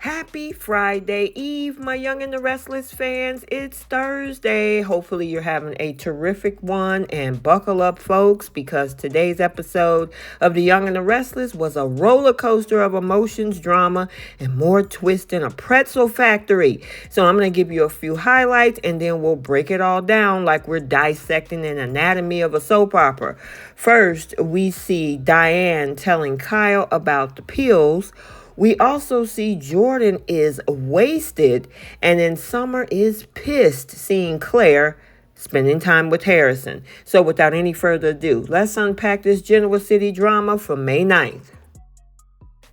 Happy Friday Eve, my Young and the Restless fans. It's Thursday. Hopefully, you're having a terrific one. And buckle up, folks, because today's episode of The Young and the Restless was a roller coaster of emotions, drama, and more twist in a pretzel factory. So, I'm going to give you a few highlights and then we'll break it all down like we're dissecting an anatomy of a soap opera. First, we see Diane telling Kyle about the pills. We also see Jordan is wasted, and then Summer is pissed seeing Claire spending time with Harrison. So without any further ado, let's unpack this Genoa City drama for May 9th.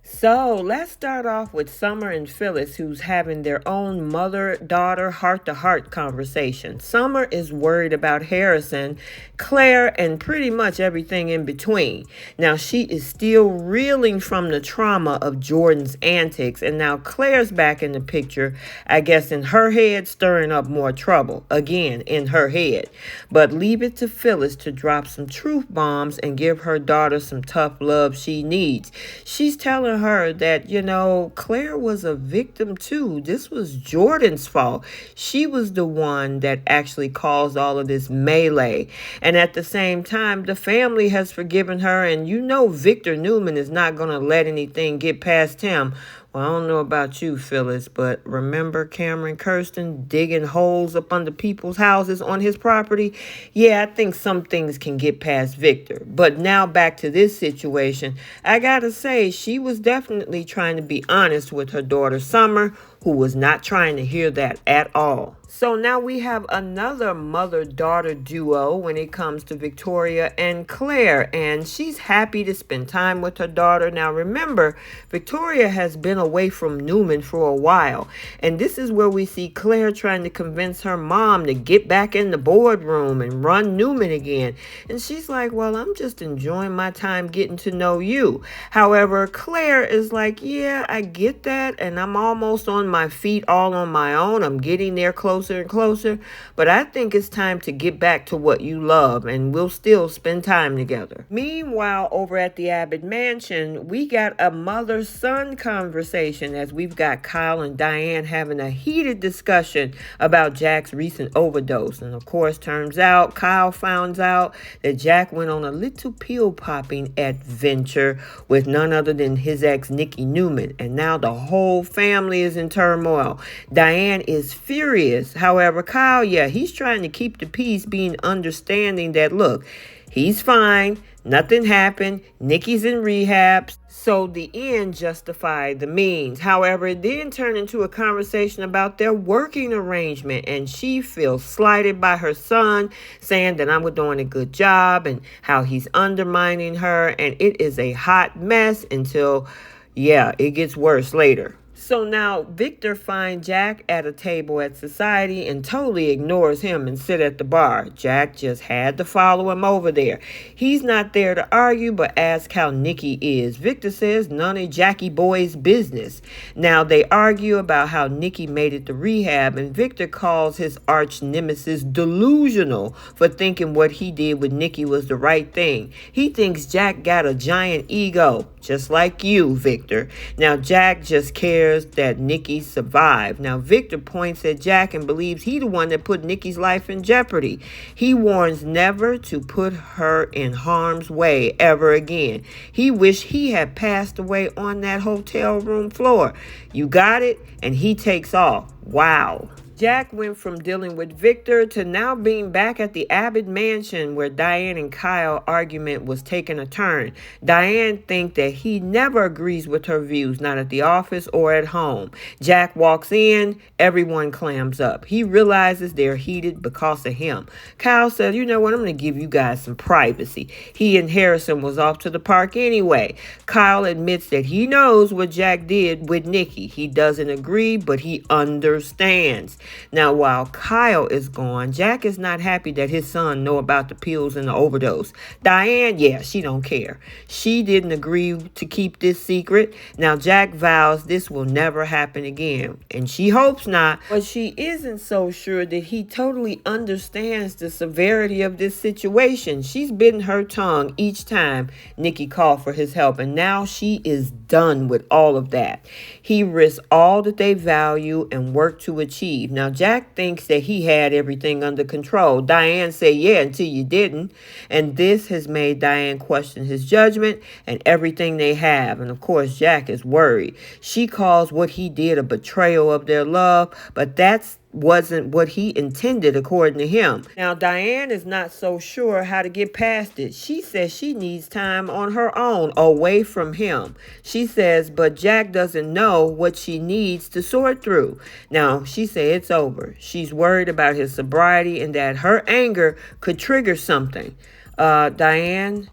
So let's start off with Summer and Phyllis, who's having their own mother-daughter heart-to-heart conversation. Summer is worried about Harrison, Claire, and pretty much everything in between. Now, she is still reeling from the trauma of Jordan's antics, and now Claire's back in the picture, I guess in her head, stirring up more trouble. Again, in her head. But leave it to Phyllis to drop some truth bombs and give her daughter some tough love she needs. She's telling her that, Claire was a victim too. This was Jordan's fault. She was the one that actually caused all of this melee. And at the same time, the family has forgiven her. And Victor Newman is not going to let anything get past him. Well, I don't know about you, Phyllis, but remember Cameron Kirsten digging holes up under people's houses on his property? Yeah, I think some things can get past Victor. But now back to this situation. I gotta say, she was definitely trying to be honest with her daughter, Summer, who was not trying to hear that at all. So now we have another mother-daughter duo when it comes to Victoria and Claire, and she's happy to spend time with her daughter. Now remember, Victoria has been away from Newman for a while, and this is where we see Claire trying to convince her mom to get back in the boardroom and run Newman again. And she's like, well, I'm just enjoying my time getting to know you. However, Claire is like, yeah, I get that, and I'm almost on my feet all on my own. I'm getting there closer and closer, but I think it's time to get back to what you love, and we'll still spend time together. Meanwhile, over at the Abbott Mansion, we got a mother-son conversation as we've got Kyle and Diane having a heated discussion about Jack's recent overdose. And of course, turns out Kyle finds out that Jack went on a little pill-popping adventure with none other than his ex, Nikki Newman, and now the whole family is in turmoil. Diane is furious. However, Kyle, he's trying to keep the peace, being understanding that, look, he's fine. Nothing happened. Nikki's in rehab. So the end justified the means. However, it then turned into a conversation about their working arrangement, and she feels slighted by her son, saying that I'm doing a good job and how he's undermining her. And it is a hot mess until, it gets worse later. So now Victor finds Jack at a table at Society and totally ignores him and sit at the bar. Jack just had to follow him over there. He's not there to argue, but ask how Nikki is. Victor says none of Jackie boy's business. Now they argue about how Nikki made it to rehab, and Victor calls his arch nemesis delusional for thinking what he did with Nikki was the right thing. He thinks Jack got a giant ego, just like you, Victor. Now Jack just cares that Nikki survived. Now Victor points at Jack and believes he the one that put Nikki's life in jeopardy. He warns never to put her in harm's way ever again. He wished he had passed away on that hotel room floor. You got it? And he takes off. Wow. Jack went from dealing with Victor to now being back at the Abbott Mansion where Diane and Kyle argument was taking a turn. Diane thinks that he never agrees with her views, not at the office or at home. Jack walks in, everyone clams up. He realizes they're heated because of him. Kyle says, you know what, I'm going to give you guys some privacy. He and Harrison was off to the park anyway. Kyle admits that he knows what Jack did with Nikki. He doesn't agree, but he understands. Now, while Kyle is gone, Jack is not happy that his son know about the pills and the overdose. Diane, she don't care. She didn't agree to keep this secret. Now, Jack vows this will never happen again, and she hopes not, but she isn't so sure that he totally understands the severity of this situation. She's bitten her tongue each time Nikki called for his help, and now she is done. done with all of that. He risks all that they value and work to achieve. Now, Jack thinks that he had everything under control. Diane said, yeah, until you didn't. And this has made Diane question his judgment and everything they have. And of course, Jack is worried. She calls what he did a betrayal of their love, but that's wasn't what he intended according to him. Now, Diane is not so sure how to get past it. She says she needs time on her own, away from him. She says, but Jack doesn't know what she needs to sort through. Now, she said it's over. She's worried about his sobriety and that her anger could trigger something. Diane,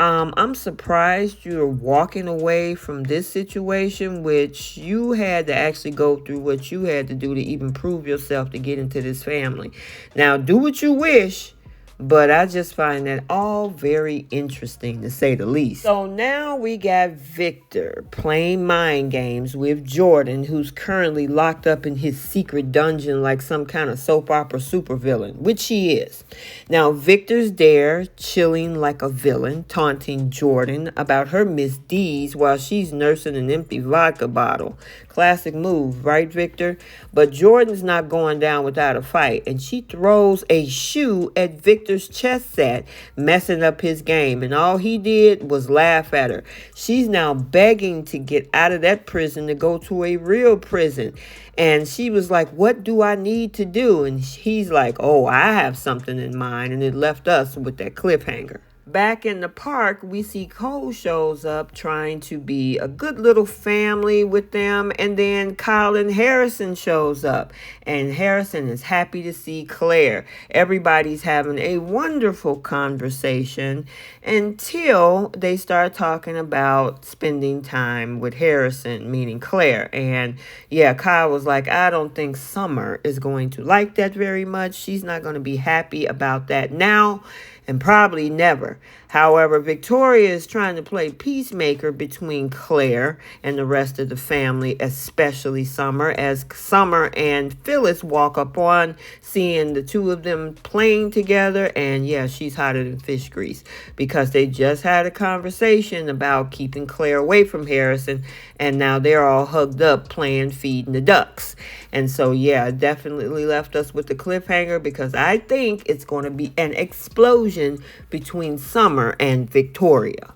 I'm surprised you're walking away from this situation, which you had to actually go through what you had to do to even prove yourself to get into this family. Now, do what you wish, but I just find that all very interesting, to say the least. So now we got Victor playing mind games with Jordan, who's currently locked up in his secret dungeon like some kind of soap opera supervillain, which he is. Now, Victor's there, chilling like a villain, taunting Jordan about her misdeeds while she's nursing an empty vodka bottle. Classic move, right, Victor? But Jordan's not going down without a fight, and she throws a shoe at Victor's chess set, messing up his game, and all he did was laugh at her. She's now begging to get out of that prison to go to a real prison. And she was like, what do I need to do? And he's like, oh, I have something in mind. And it left us with that cliffhanger. Back in the park, we see Cole shows up trying to be a good little family with them. And then Colin Harrison shows up. And Harrison is happy to see Claire. Everybody's having a wonderful conversation until they start talking about spending time with Harrison, meaning Claire. And yeah, Kyle was like, I don't think Summer is going to like that very much. She's not going to be happy about that now. And probably never. However, Victoria is trying to play peacemaker between Claire and the rest of the family, especially Summer, as Summer and Phyllis walk up on seeing the two of them playing together. And yeah, she's hotter than fish grease because they just had a conversation about keeping Claire away from Harrison. And now they're all hugged up playing feeding the ducks. And so, yeah, it definitely left us with the cliffhanger because I think it's going to be an explosion between Summer and Victoria.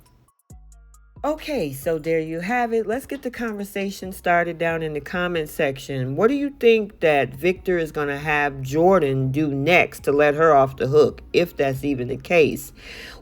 Okay, so there you have it. Let's get the conversation started down in the comment section. What do you think that Victor is going to have Jordan do next to let her off the hook, if that's even the case?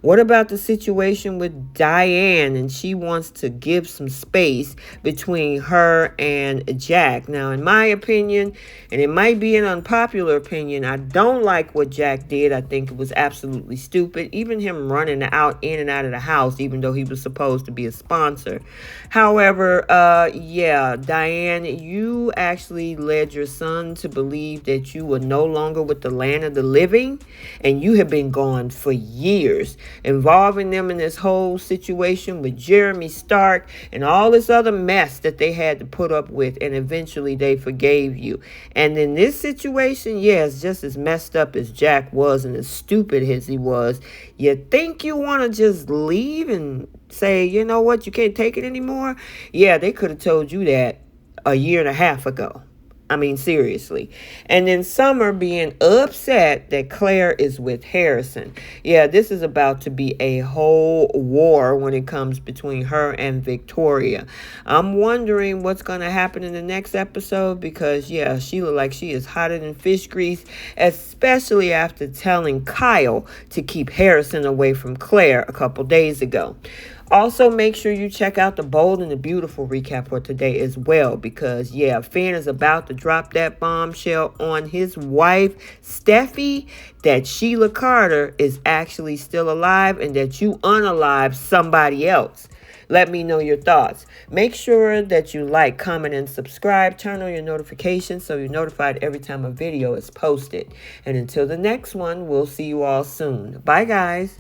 What about the situation with Diane, and she wants to give some space between her and Jack? Now, in my opinion, and it might be an unpopular opinion, I don't like what Jack did. I think it was absolutely stupid. Even him running out in and out of the house, even though he was supposed to be a sponsor. However, yeah, Diane, you actually led your son to believe that you were no longer with the land of the living, and you have been gone for years, involving them in this whole situation with Jeremy Stark and all this other mess that they had to put up with, and eventually they forgave you. And in this situation, yes, just as messed up as Jack was and as stupid as he was, you think you want to just leave and say, you know what, you can't take it anymore? Yeah, they could have told you that a year and a half ago. I mean, seriously. And then Summer being upset that Claire is with Harrison. Yeah, this is about to be a whole war when it comes between her and Victoria. I'm wondering what's going to happen in the next episode because, yeah, she looks like she is hotter than fish grease, especially after telling Kyle to keep Harrison away from Claire a couple days ago. Also, make sure you check out the Bold and the Beautiful recap for today as well because, yeah, Finn is about to drop that bombshell on his wife, Steffi, that Sheila Carter is actually still alive and that you unalive somebody else. Let me know your thoughts. Make sure that you like, comment, and subscribe. Turn on your notifications so you're notified every time a video is posted. And until the next one, we'll see you all soon. Bye, guys.